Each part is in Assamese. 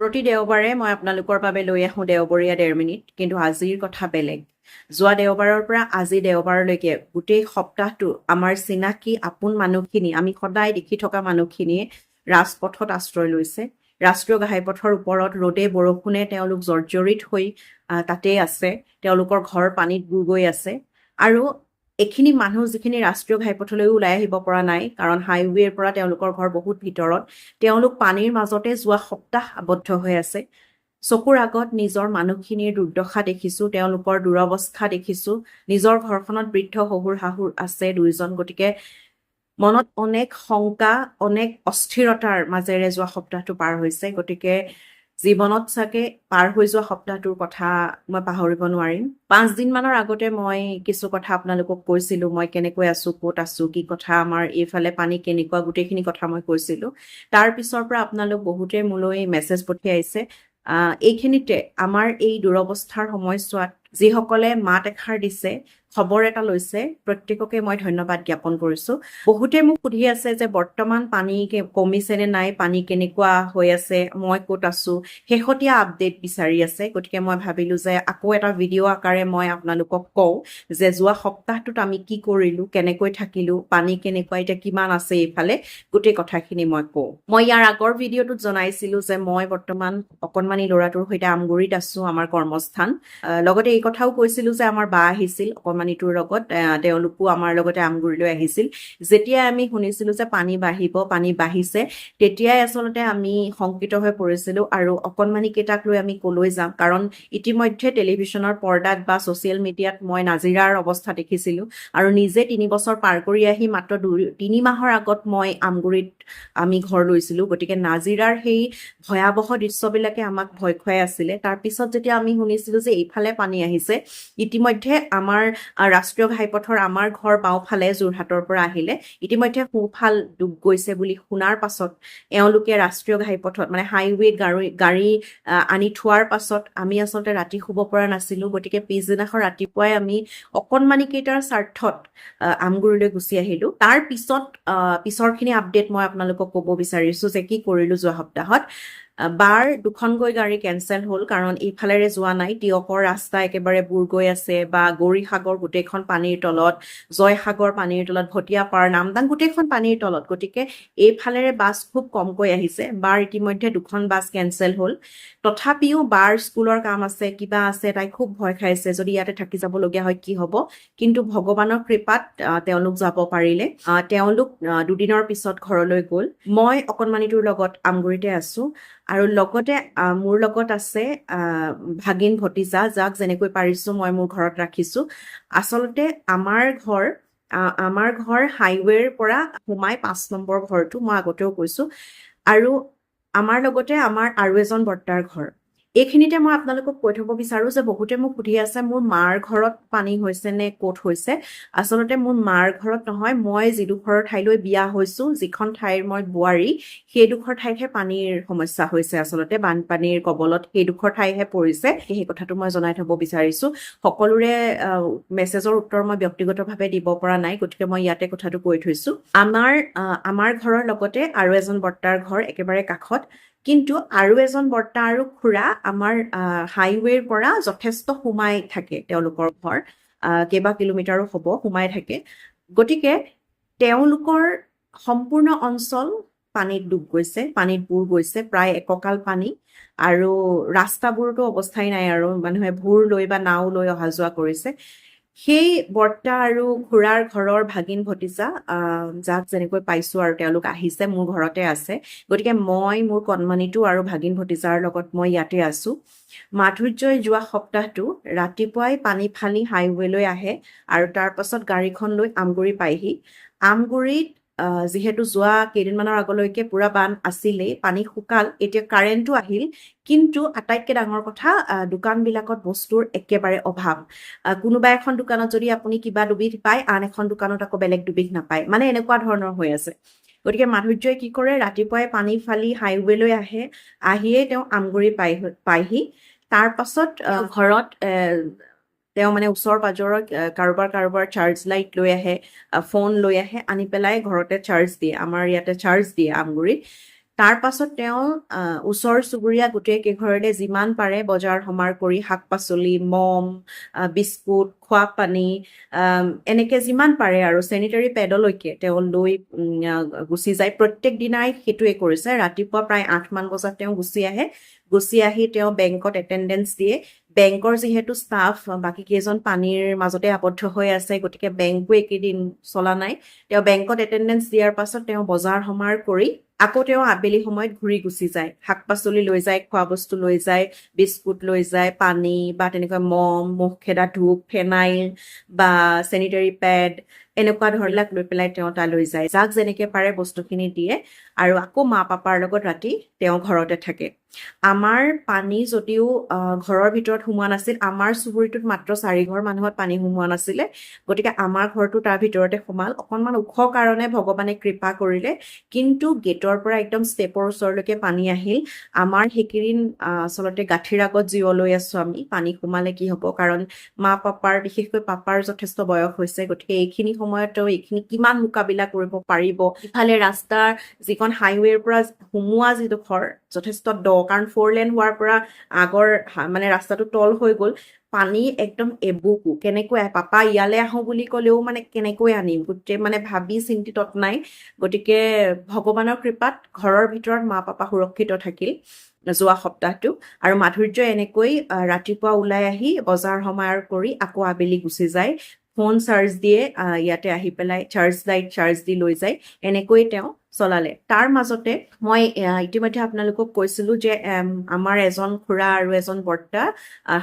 প্ৰতি দেওবাৰে মই আপোনালোকৰ বাবে লৈ আহোঁ দেওবৰীয়া ১.৫ মিনিট, কিন্তু আজিৰ কথা বেলেগ। যোৱা দেওবাৰৰ পৰা আজি দেওবাৰলৈকে গোটেই সপ্তাহটো আমাৰ চিনাকি আপোন মানুহখিনি, আমি সদায় দেখি থকা মানুহখিনিয়ে ৰাজপথত আশ্ৰয় লৈছে। ৰাষ্ট্ৰীয় ঘাইপথৰ ওপৰত ৰ'দে বৰষুণে তেওঁলোক জৰ্জৰিত হৈ তাতেই আছে। তেওঁলোকৰ ঘৰ পানীত বুৰ গৈ আছে। আৰু এইখিনি মানুহ যিখিনি ৰাষ্ট্ৰীয় ঘাইপথলৈও ওলাই আহিব পৰা নাই, কাৰণ হাইৱেৰ পৰা তেওঁলোকৰ ঘৰ বহুত ভিতৰত, তেওঁলোক পানীৰ মাজতে যোৱা সপ্তাহ আবদ্ধ হৈ আছে। চকুৰ আগত নিজৰ মানুহখিনিৰ দুৰ্দশা দেখিছোঁ, তেওঁলোকৰ দুৰৱস্থা দেখিছোঁ। নিজৰ ঘৰখনত বৃদ্ধ শহুৰ শাহুৰ আছে ২জন। গতিকে মনত অনেক শংকা, অনেক অস্থিৰতাৰ মাজেৰে যোৱা সপ্তাহটো পাৰ হৈছে। গতিকে জীৱনত চাগে পাৰ হৈ যোৱা সপ্তাহটোৰ কথা মই পাহৰিব নোৱাৰিম। ৫ দিনমানৰ আগতে মই কিছু কথা আপোনালোকক কৈছিলোঁ, মই কেনেকৈ আছোঁ, ক'ত আছোঁ, কি কথা, আমাৰ এইফালে পানী কেনেকুৱা, গোটেইখিনি কথা মই কৈছিলোঁ। তাৰ পিছৰ পৰা আপোনালোক বহুতে মোলৈ মেছেজ পঠিয়াইছে। এইখিনিতে আমাৰ এই দুৰৱস্থাৰ সময়ছোৱাত যিসকলে মাত এষাৰ দিছে, খবৰ এটা লৈছে, প্ৰত্যেককে মই ধন্যবাদ জ্ঞাপন কৰিছোঁ। বহুতে মোক সুধি আছে যে বৰ্তমান পানী কমিছে নে নাই, পানী কেনেকুৱা হৈ আছে, মই ক'ত আছোঁ, শেহতীয়া আপডেট বিচাৰি আছে। গতিকে মই ভাবিলোঁ যে আকৌ এটা ভিডিঅ' আকাৰে মই আপোনালোকক কওঁ যে যোৱা সপ্তাহটোত আমি কি কৰিলোঁ, কেনেকৈ থাকিলোঁ, পানী কেনেকুৱা, এতিয়া কিমান আছে এইফালে, গোটেই কথাখিনি মই কওঁ। মই ইয়াৰ আগৰ ভিডিঅ'টোত জনাইছিলোঁ যে মই বৰ্তমান অকণমানি ল'ৰাটোৰ সৈতে আমগুৰিত আছোঁ, আমাৰ কৰ্মস্থান। লগতে এই কথাও কৈছিলোঁ যে আমাৰ বা আহিছিল অকণমানিটোৰ লগত, তেওঁলোকো আমাৰ লগতে আমগুৰিলৈ আহিছিল। যেতিয়াই আমি শুনিছিলোঁ যে পানী বাঢ়িব, পানী বাঢ়িছে, তেতিয়াই আচলতে আমি শংকিত হৈ পৰিছিলোঁ আৰু অকণমানিকেইটাক লৈ আমি ক'লৈ যাম। কাৰণ ইতিমধ্যে টেলিভিশ্যনৰ পৰ্দাত বা ছ'চিয়েল মিডিয়াত মই নাজিৰাৰ অৱস্থা দেখিছিলোঁ আৰু নিজে ৩ বছৰ পাৰ কৰি আহি মাত্ৰ ৩ মাহৰ আগত মই আমগুৰিত আমি ঘৰ লৈছিলোঁ। গতিকে নাজিৰাৰ সেই ভয়াৱহ দৃশ্যবিলাকে আমাক ভয় খুৱাই আছিলে। তাৰপিছত যেতিয়া আমি শুনিছিলোঁ যে এইফালে পানী আহিছে, ইতিমধ্যে আমাৰ ৰাষ্ট্ৰীয় ঘাইপথৰ আমাৰ ঘৰ বাওঁফালে যোৰহাটৰ পৰা আহিলে, ইতিমধ্যে সোঁফাল ডুব গৈছে বুলি শুনাৰ পাছত এওঁলোকে ৰাষ্ট্ৰীয় ঘাইপথত মানে হাইৱেত গাড়ী আনি থোৱাৰ পাছত আমি আচলতে ৰাতি শুব পৰা নাছিলোঁ। গতিকে পিছদিনাখন ৰাতিপুৱাই আমি অকণমানিকেইটাৰ স্বাৰ্থত আমগুৰিলৈ গুচি আহিলোঁ। তাৰ পিছৰখিনি আপডেট মই আপোনালোকক ক'ব বিচাৰিছোঁ যে কি কৰিলোঁ যোৱা সপ্তাহত। বাৰ 2খনকৈ গাড়ী কেঞ্চেল হ'ল, কাৰণ এইফালেৰে যোৱা নাই। তিয়কৰ ৰাস্তা একেবাৰে বুৰ গৈ আছে, বা গৌৰীসাগৰ গোটেইখন পানীৰ তলত, জয়সাগৰ পানীৰ তলত, ভটিয়াপাৰ, নামদাং গোটেইখন পানীৰ তলত। গতিকে এইফালেৰে বাছ খুব কমকৈ আহিছে। বাৰ ইতিমধ্যে 2খন বাছ কেঞ্চেল হ'ল। তথাপিও বাৰ স্কুলৰ কাম আছে, কিবা আছে, তাই খুব ভয় খাইছে যদি ইয়াতে থাকি যাবলগীয়া হয় কি হ'ব। কিন্তু ভগৱানৰ কৃপাত তেওঁলোক যাব পাৰিলে। তেওঁলোক 2 দিনৰ পিছত ঘৰলৈ গ'ল। মই অকণমানিটোৰ লগত আমগুৰিতে আছোঁ আৰু লগতে মোৰ লগত আছে ভাগিন ভতিজা, যাক যেনেকৈ পাৰিছোঁ মই মোৰ ঘৰত ৰাখিছোঁ। আচলতে আমাৰ ঘৰ হাইৱেৰ পৰা সোমাই 5 নম্বৰ ঘৰটো, মই আগতেও কৈছোঁ। আৰু আমাৰ লগতে আমাৰ আৰু এজন বৰ্তাৰ ঘৰ। এইখিনিতে মই আপোনালোকক কৈ থ'ব বিচাৰোঁ যে বহুতে মোক সুধি আছে মোৰ মাৰ ঘৰত পানী হৈছে নে ক'ত হৈছে। আচলতে মোৰ মাৰ ঘৰত নহয়, মই যিডোখৰ ঠাইলৈ বিয়া হৈছোঁ, যিখন ঠাইৰ মই বোৱাৰী, সেইডোখৰ ঠাইতহে পানীৰ সমস্যা হৈছে। আচলতে বানপানীৰ কবলত সেইডোখৰ ঠাইহে পৰিছে। সেই কথাটো মই জনাই থ'ব বিচাৰিছোঁ। সকলোৰে মেছেজৰ উত্তৰ মই ব্যক্তিগতভাৱে দিব পৰা নাই, গতিকে মই ইয়াতে কথাটো কৈ থৈছোঁ। আমাৰ ঘৰৰ লগতে আৰু এজন বৰ্তাৰ ঘৰ একেবাৰে কাষত। কিন্তু আৰু এজন বৰ্তা আৰু খুৰা আমাৰ হাইৱেৰ পৰা যথেষ্ট সোমাই থাকে, তেওঁলোকৰ ঘৰ কেইবা কিলোমিটাৰো হ'ব, সোমাই থাকে। গতিকে তেওঁলোকৰ সম্পূৰ্ণ অঞ্চল পানীত ডুব গৈছে, পানীত বুৰ গৈছে, প্ৰায় একঁকাল পানী। আৰু ৰাস্তাবোৰতো অৱস্থাই নাই, আৰু মানুহে ভূৰ লৈ বা নাও লৈ অহা যোৱা কৰিছে। সেই বৰ্তা আৰু খুৰাৰ ঘৰৰ ভাগিন ভতিজা, যাক যেনেকৈ পাইছোঁ আৰু তেওঁলোক আহিছে, মোৰ ঘৰতে আছে। গতিকে মই মোৰ কণমানিটো আৰু ভাগিন ভতিজাৰ লগত মই ইয়াতে আছোঁ। মাধুৰ্যই যোৱা সপ্তাহটো ৰাতিপুৱাই পানী ফালি হাইৱেলৈ আহে আৰু তাৰ পাছত গাড়ীখন লৈ আমগুৰি পায়হি। আমগুৰিত যিহেতু যোৱা কেইদিনমানৰ আগলৈকে পুৰা বান আছিলেই, পানী শুকাল, এতিয়া কাৰেণ্টটো আহিল। কিন্তু আটাইতকৈ ডাঙৰ কথা, দোকানবিলাকত বস্তুৰ একেবাৰে অভাৱ। কোনোবা এখন দোকানত যদি আপুনি কিবা দুবিধ পায়, আন এখন দোকানত আকৌ বেলেগ দুবিধ নাপায়, মানে এনেকুৱা ধৰণৰ হৈ আছে। গতিকে মাধুৰ্যই কি কৰে, ৰাতিপুৱাই পানী ফালি হাইৱেলৈ আহে, আহিয়েই তেওঁ আমগুৰি পায়হি। তাৰ পাছত ঘৰত তেওঁ মানে ওচৰ পাজৰৰ কাৰোবাৰ চাৰ্জ লাইট লৈ আহে, ফোন লৈ আহে, আনি পেলাই ঘৰতে চাৰ্জ দিয়ে, আমাৰ ইয়াতে চাৰ্জ দিয়ে আমগুৰিত। তাৰ পাছত তেওঁ ওচৰ চুবুৰীয়া গোটেই কেইঘৰতে যিমান পাৰে বজাৰ সমাৰ কৰি শাক পাচলি মম বিস্কুট খোৱা পানী এনেকে যিমান পাৰে আৰু চেনিটাৰী পেডলৈকে তেওঁ লৈ গুচি যায়। প্ৰত্যেক দিনাই সেইটোৱে কৰিছে। ৰাতিপুৱা প্ৰায় 8মান বজাত তেওঁ গুচি আহি তেওঁ বেংকত এটেণ্ডেঞ্চ দিয়ে। বেংকৰ যিহেতু ষ্টাফ বাকী কেইজন পানীৰ মাজতে আবদ্ধ হৈ আছে, গতিকে বেংকো একেদিন চলা নাই। তেওঁ বেংকত এটেণ্ডেঞ্চ দিয়াৰ পাছত তেওঁ বজাৰ সমাৰ কৰি আকৌ তেওঁ আবেলি সময়ত ঘূৰি গুচি যায়। শাক পাচলি লৈ যায়, খোৱা বস্তু লৈ যায়, বিস্কুট লৈ যায়, পানী বা তেনেকুৱা মম, মুখ খেদা ধূপ, ফেনাইল বা চেনিটাৰী পেড এনেকুৱা ধৰণবিলাক লৈ পেলাই তেওঁ তালৈ যায়। যাক যেনেকে পাৰে বস্তুখিনি দিয়ে আৰু আকৌ মা পাপাৰ লগত ৰাতি তেওঁ ঘৰতে থাকে। আমাৰ পানী যদিও ঘৰৰ ভিতৰত সোমোৱা নাছিল, আমাৰ চুবুৰীটোত মাত্ৰ 4 ঘৰ মানুহত পানী সোমোৱা নাছিলে, গতিকে আমাৰ ঘৰটো তাৰ ভিতৰতে সোমাল। অকণমান ওখ কাৰণে ভগৱানে কৃপা কৰিলে, কিন্তু গেটৰ পৰা একদম ষ্টেপৰ ওচৰলৈকে পানী আহিল। আমাৰ সেইকেইদিন আচলতে গাঁঠিৰ আগত জিয়লৈ আছো আমি, পানী সোমালে কি হ'ব, কাৰণ মা পাপাৰ বিশেষকৈ পাপাৰ যথেষ্ট বয়স হৈছে, গতিকে এইখিনি সময়ত এইখিনি কিমান মোকাবিলা কৰিব পাৰিব। ইফালে ৰাস্তাৰ যিখন হাইৱেৰ পৰা সোমোৱা যিডোখৰ যথেষ্ট দ, কাৰণ 4 লেন হোৱাৰ পৰা আগৰ মানে ৰাস্তাটো তল হৈ গ'ল। পানী একদম এবুকু, কেনেকৈ পাপা ইয়ালৈ আহো বুলি ক'লেও মানে কেনেকৈ আনিম, গোটেই মানে ভাবি চিন্তি তত নাই। গতিকে ভগৱানৰ কৃপাত ঘৰৰ ভিতৰত মা পাপা সুৰক্ষিত থাকিল যোৱা সপ্তাহটো। আৰু মাধুৰ্য এনেকৈ ৰাতিপুৱা ওলাই আহি বজাৰ সমাৰ কৰি আকৌ আবেলি গুচি যায়। ফোন চাৰ্জ দিয়ে, ইয়াতে আহি পেলাই চাৰ্জ লাইট চাৰ্জ দি লৈ যায়। এনেকৈ তেওঁ চলালে। তাৰ মাজতে মই ইতিমধ্যে আপোনালোকক কৈছিলো যে আমাৰ এজন খুৰা আৰু এজন বৰ্তা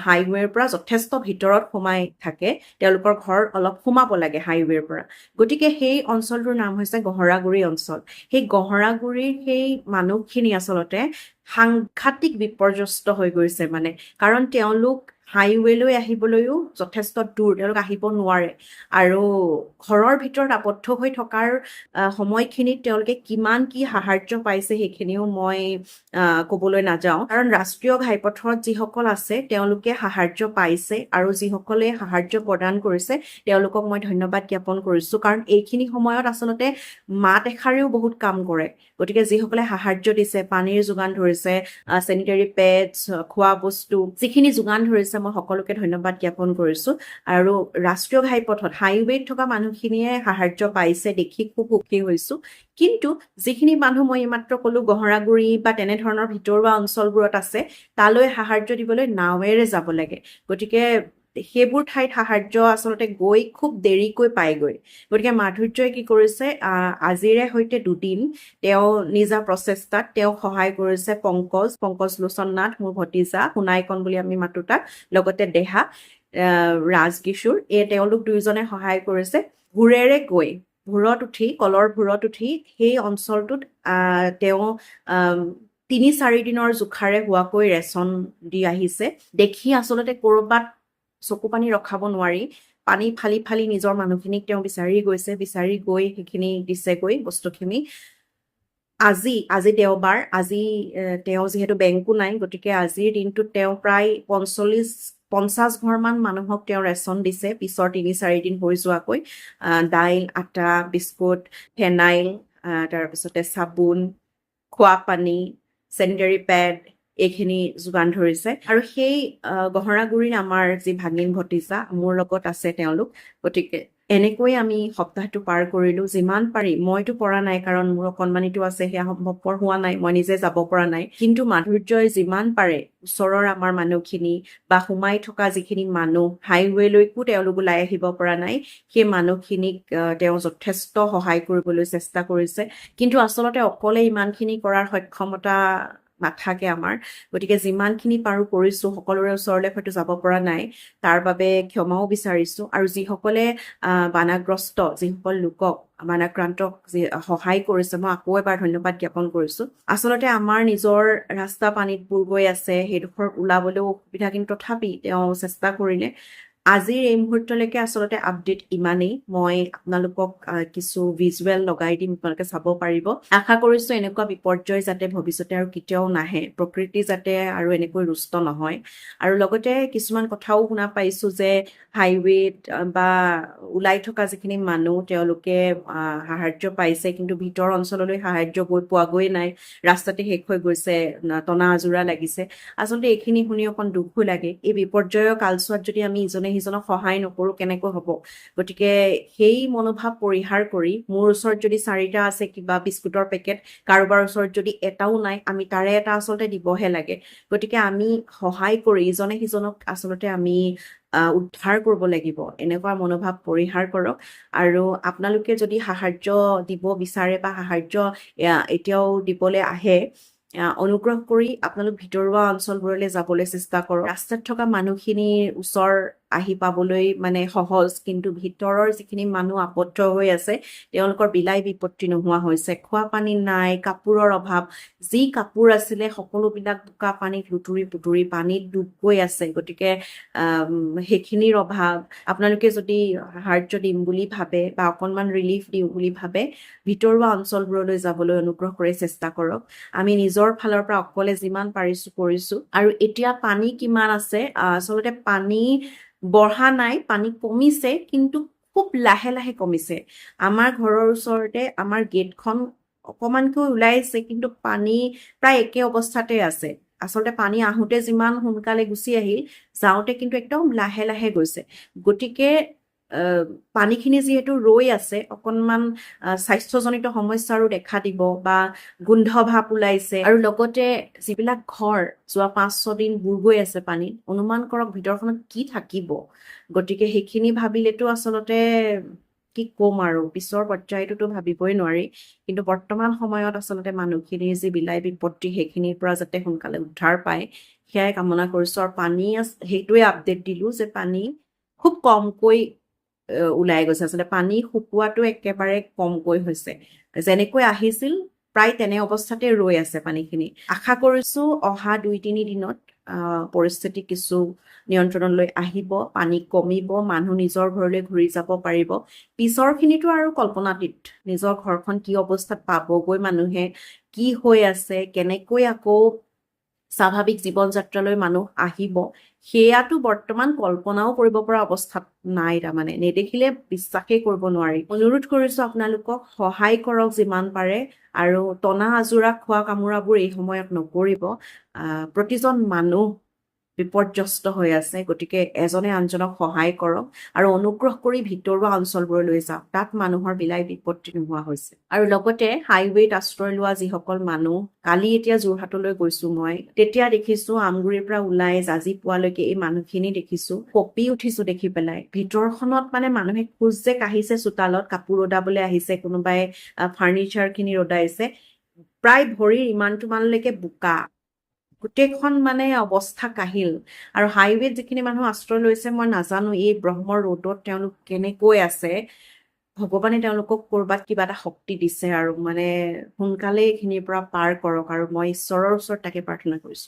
হাইৱেৰ পৰা যথেষ্ট ভিতৰত সোমাই থাকে। তেওঁলোকৰ ঘৰ অলপ সোমাব লাগে হাইৱেৰ পৰা। গতিকে সেই অঞ্চলটোৰ নাম হৈছে গহৰাগুৰি অঞ্চল। সেই গহৰাগুৰিৰ সেই মানুহখিনি আচলতে সাংঘাতিক বিপৰ্যস্ত হৈ গৈছে, মানে কাৰণ তেওঁলোক হাইৱেলৈ আহিবলৈও যথেষ্ট দূৰ, তেওঁলোক আহিব নোৱাৰে। আৰু ঘৰৰ ভিতৰত আবদ্ধ হৈ থকাৰ সময়খিনিত তেওঁলোকে কিমান কি সাহাৰ্য পাইছে সেইখিনিও মই ক'বলৈ নাযাওঁ, কাৰণ ৰাষ্ট্ৰীয় ঘাইপথত যিসকল আছে তেওঁলোকে সাহাৰ্য পাইছে, আৰু যিসকলে সাহাৰ্য প্ৰদান কৰিছে তেওঁলোকক মই ধন্যবাদ জ্ঞাপন কৰিছো। কাৰণ এইখিনি সময়ত আচলতে মাত এষাৰেও বহুত কাম কৰে। গতিকে যিসকলে সাহাৰ্য দিছে, পানীৰ যোগান ধৰিছে, চেনিটাৰী পেডছ, খোৱা বস্তু যিখিনি যোগান ধৰিছে, মই সকলোকে ধন্যবাদ জ্ঞাপন কৰিছো। আৰু ৰাষ্ট্ৰীয় ঘাইপথত হাইৱেত থকা মানুহখিনিয়ে সাহাৰ্য পাইছে দেখি খুব সুখী হৈছো। কিন্তু যিখিনি মানুহ মই এইমাত্ৰ ক'লো গহৰাগুৰি বা তেনেধৰণৰ ভিতৰুৱা অঞ্চলবোৰত আছে, তালৈ সাহাৰ্য দিবলৈ নাৱেৰে যাব লাগে। গতিকে সেইবোৰ ঠাইত সাহাৰ্য আচলতে গৈ খুব দেৰিকৈ পায়গৈ। গতিকে মাধুৰ্যই কি কৰিছে, আজিৰে সৈতে 2 দিন তেওঁ নিজা প্ৰচেষ্টাত তেওঁ সহায় কৰিছে। পংকজ লোচন নাথ, মোৰ ভতিজা, সোণাইকণ বুলি আমি মাতো তাক, লগতে দেহা, ৰাজকিশোৰ, তেওঁলোক দুয়োজনে সহায় কৰিছে। কলৰ ভূৰত উঠি সেই অঞ্চলটোত তেওঁ 3-4 দিনৰ জোখাৰে হোৱাকৈ ৰেচন দি আহিছে। দেখি আচলতে ক'ৰবাত চকু পানী ৰখাব নোৱাৰি। পানী ফালি ফালি নিজৰ মানুহখিনিক তেওঁ বিচাৰি গৈ সেইখিনি দিছেগৈ বস্তুখিনি। আজি দেওবাৰ, আজি তেওঁ যিহেতু বেংকো নাই, গতিকে আজিৰ দিনটোত তেওঁ প্ৰায় 50 ঘৰমান মানুহক তেওঁ ৰেচন দিছে, পিছৰ 3-4 দিন হৈ যোৱাকৈ। দাইল, আটা, বিস্কুট, ফেনাইল, তাৰপিছতে চাবোন, খোৱা পানী, চেনিটাৰী পেড এইখিনি যোগান ধৰিছে। আৰু সেই গহৰাগুৰিৰ আমাৰ যি ভাগিন ভতিজা মোৰ লগত আছে তেওঁলোক। গতিকে এনেকৈ আমি সপ্তাহটো পাৰ কৰিলো। যিমান পাৰি, মইতো পৰা নাই কাৰণ মোৰ অকণমানিটো আছে, সেয়া সম্ভৱপৰ হোৱা নাই, মই নিজে যাব পৰা নাই। কিন্তু মাধুৰ্যই যিমান পাৰে ওচৰৰ আমাৰ মানুহখিনি বা সোমাই থকা যিখিনি মানুহ, হাইৱেলৈকো তেওঁলোক ওলাই আহিব পৰা নাই, সেই মানুহখিনিক তেওঁ যথেষ্ট সহায় কৰিবলৈ চেষ্টা কৰিছে। কিন্তু আচলতে অকলে ইমানখিনি কৰাৰ সক্ষমতা নাথাকে আমাৰ। গতিকে যিমানখিনি পাৰো কৰিছো। সকলোৰে ওচৰলৈ হয়তো যাব পৰা নাই, তাৰ বাবে ক্ষমাও বিচাৰিছো। আৰু যিসকলে বানাগ্ৰস্ত, যিসকল লোকক বানাক্ৰান্তক সহায় কৰিছে, মই আকৌ এবাৰ ধন্যবাদ জ্ঞাপন কৰিছো। আচলতে আমাৰ নিজৰ ৰাস্তা পানীত বুৰ গৈ আছে, সেইডোখৰ ওলাবলৈও অসুবিধা, কিন্তু তথাপি তেওঁ চেষ্টা কৰিলে। আজিৰ এই মুহূৰ্তলৈকে আচলতে আপডেট ইমানেই। মই আপোনালোকক কিছু ভিজুৱেল লগাই দিম, আপোনালোকে চাব পাৰিব। আশা কৰিছো এনেকুৱা বিপৰ্যয় যাতে ভৱিষ্যতে আৰু কেতিয়াও নাহে, প্ৰকৃতি যাতে আৰু এনেকৈ ৰুষ্ট নহয়। আৰু লগতে কিছুমান কথাও শুনা পাইছো যে হাইৱেত বা ওলাই থকা যিখিনি মানুহ তেওঁলোকে সাহাৰ্য পাইছে, কিন্তু ভিতৰ অঞ্চললৈ সাহাৰ্য পোৱাগৈ নাই, ৰাস্তাতে শেষ হৈ গৈছে, টনা আজোৰা লাগিছে। আচলতে এইখিনি শুনি অকণ দুখো লাগে। এই বিপৰ্যয়ৰ কালছোৱাত যদি আমি ইজনে সিজনক সহায় নকৰোঁ কেনেকৈ হ'ব? গতিকে সেই মনোভাৱ পৰিহাৰ কৰি মোৰ ওচৰত যদি 4টা আছে কিবা বিস্কুটৰ পেকেট, কাৰোবাৰ ওচৰত যদি এটাও নাই, আমি তাৰে এটা আচলতে দিবহে লাগে। গতিকে আমি সহায় কৰি ইজনে সিজনক আচলতে আমি উদ্ধাৰ কৰিব লাগিব। এনেকুৱা মনোভাৱ পৰিহাৰ কৰক। আৰু আপোনালোকে যদি সাহাৰ্য দিব বিচাৰে বা সাহাৰ্য এতিয়াও দিবলৈ আহে, অনুগ্ৰহ কৰি আপোনালোক ভিতৰুৱা অঞ্চলবোৰলৈ যাবলৈ চেষ্টা কৰক। ৰাস্তাত থকা মানুহখিনিৰ ওচৰ আহি পাবলৈ মানে সহজ, কিন্তু ভিতৰৰ যিখিনি মানুহ আবদ্ধ হৈ আছে তেওঁলোকৰ বিলাই বিপত্তি নোহোৱা হৈছে। খোৱা পানী নাই, কাপোৰৰ অভাৱ, যি কাপোৰ আছিলে সকলোবিলাক বোকা পানীত লুতুৰি পুতুৰি পানীত ডুব গৈ আছে। গতিকে সেইখিনিৰ অভাৱ। আপোনালোকে যদি সাহাৰ্য দিম বুলি ভাবে বা অকণমান ৰিলিফ দিওঁ বুলি ভাবে, ভিতৰুৱা অঞ্চলবোৰলৈ যাবলৈ অনুগ্ৰহ কৰি চেষ্টা কৰক। আমি নিজৰ ফালৰ পৰা অকলে যিমান পাৰিছো কৰিছো। আৰু এতিয়া পানী কিমান আছে, আচলতে পানী বঢ়া নাই, পানী কমিছে, কিন্তু খুব লাহে লাহে কমিছে। আমাৰ ঘৰৰ ওচৰতে আমাৰ গেটখন অকমানকৈ ওলাইছে, কিন্তু পানী প্ৰায় একে অৱস্থাতে আছে। আচলতে পানী আহোঁতে যিমান সোনকালে গুচি আহিল, যাওঁতে কিন্তু একদম লাহে লাহে গৈছে। গতিকে পানীখিনি যিহেতু ৰৈ আছে, অকণমান স্বাস্থ্যজনিত সমস্যাৰো দেখা দিব বা গোন্ধ ভাৱ ওলাইছে। আৰু লগতে যিবিলাক ঘৰ যোৱা 5-6 দিন বুৰ গৈ আছে পানীত, অনুমান কৰক ভিতৰখনত কি থাকিব। গতিকে সেইখিনি ভাবিলেতো আচলতে কি ক'ম আৰু, পিছৰ পৰ্যায়টোতো ভাবিবই নোৱাৰি। কিন্তু বৰ্তমান সময়ত আচলতে মানুহখিনিৰ যি বিলাই বিপত্তি, সেইখিনিৰ পৰা যাতে সোনকালে উদ্ধাৰ পায় সেয়াই কামনা কৰিছো। আৰু পানী সেইটোৱে আপডেট দিলো যে পানী খুব কমকৈ ওলাই গৈছে। আচলতে পানী শুকোৱাটো একেবাৰে কমকৈ হৈছে, যেনেকৈ আহিছিল প্ৰায় তেনে অৱস্থাতে ৰৈ আছে পানীখিনি। আশা কৰিছো অহা 2-3 দিনত পৰিস্থিতি কিছু নিয়ন্ত্ৰণলৈ আহিব, পানী কমিব, মানুহ নিজৰ ঘৰলৈ ঘূৰি যাব পাৰিব। পিছৰখিনিতো আৰু কল্পনাতীত। নিজৰ ঘৰখন কি অৱস্থাত পাবগৈ মানুহে, কি হৈ আছে, কেনেকৈ আকৌ স্বাভাৱিক জীৱন যাত্ৰালৈ মানুহ আহিব, সেয়াটো বৰ্তমান কল্পনাও কৰিব পৰা অৱস্থাত নাই। তাৰমানে নেদেখিলে বিশ্বাসেই কৰিব নোৱাৰি। অনুৰোধ কৰিছো আপোনালোকক সহায় কৰক যিমান পাৰে, আৰু টনা আজোৰা খোৱা কামোৰাবোৰ এই সময়ত নকৰিব। প্ৰতিজন মানুহ বিপৰ্যস্ত হৈ আছে। গতিকে এজনে আনজনক সহায় কৰক আৰু অনুগ্ৰহ কৰি ভিতৰুৱা অঞ্চলবোৰলৈ যাওক, তাত মানুহৰ বিলাই বিপত্তি নোহোৱা হৈছে। আৰু লগতে হাইৱেত আশ্ৰয় লোৱা যিসকল মানুহ, কালি এতিয়া যোৰহাটলৈ গৈছো মই, তেতিয়া দেখিছো আমগুৰিৰ পৰা ওলাই জাজি পোৱালৈকে এই মানুহখিনি দেখিছো, কঁপি উঠিছো দেখি পেলাই। ভিতৰখনত মানে মানুহে খোজ যে কাঢ়িছে, চোতালত কাপোৰ ৰ'দাবলৈ আহিছে, কোনোবাই ফাৰ্নিচাৰ খিনি ৰ'দাইছে, প্ৰায় ভৰিৰ ইমানটো মানলৈকে বোকা, গোটেইখন মানে অৱস্থা কাহিল। আৰু হাইৱেত যিখিনি মানুহ আশ্ৰয় লৈছে, মই নাজানো এই ব্ৰহ্মৰ ৰ'দত তেওঁলোক কেনেকৈ আছে। ভগৱানে তেওঁলোকক কৰবাত কিবা এটা শক্তি দিছে, আৰু মানে সোনকালে এইখিনিৰ পৰা পাৰ কৰক। আৰু মই ঈশ্বৰৰ ওচৰত তাকে প্ৰাৰ্থনা কৰিছো।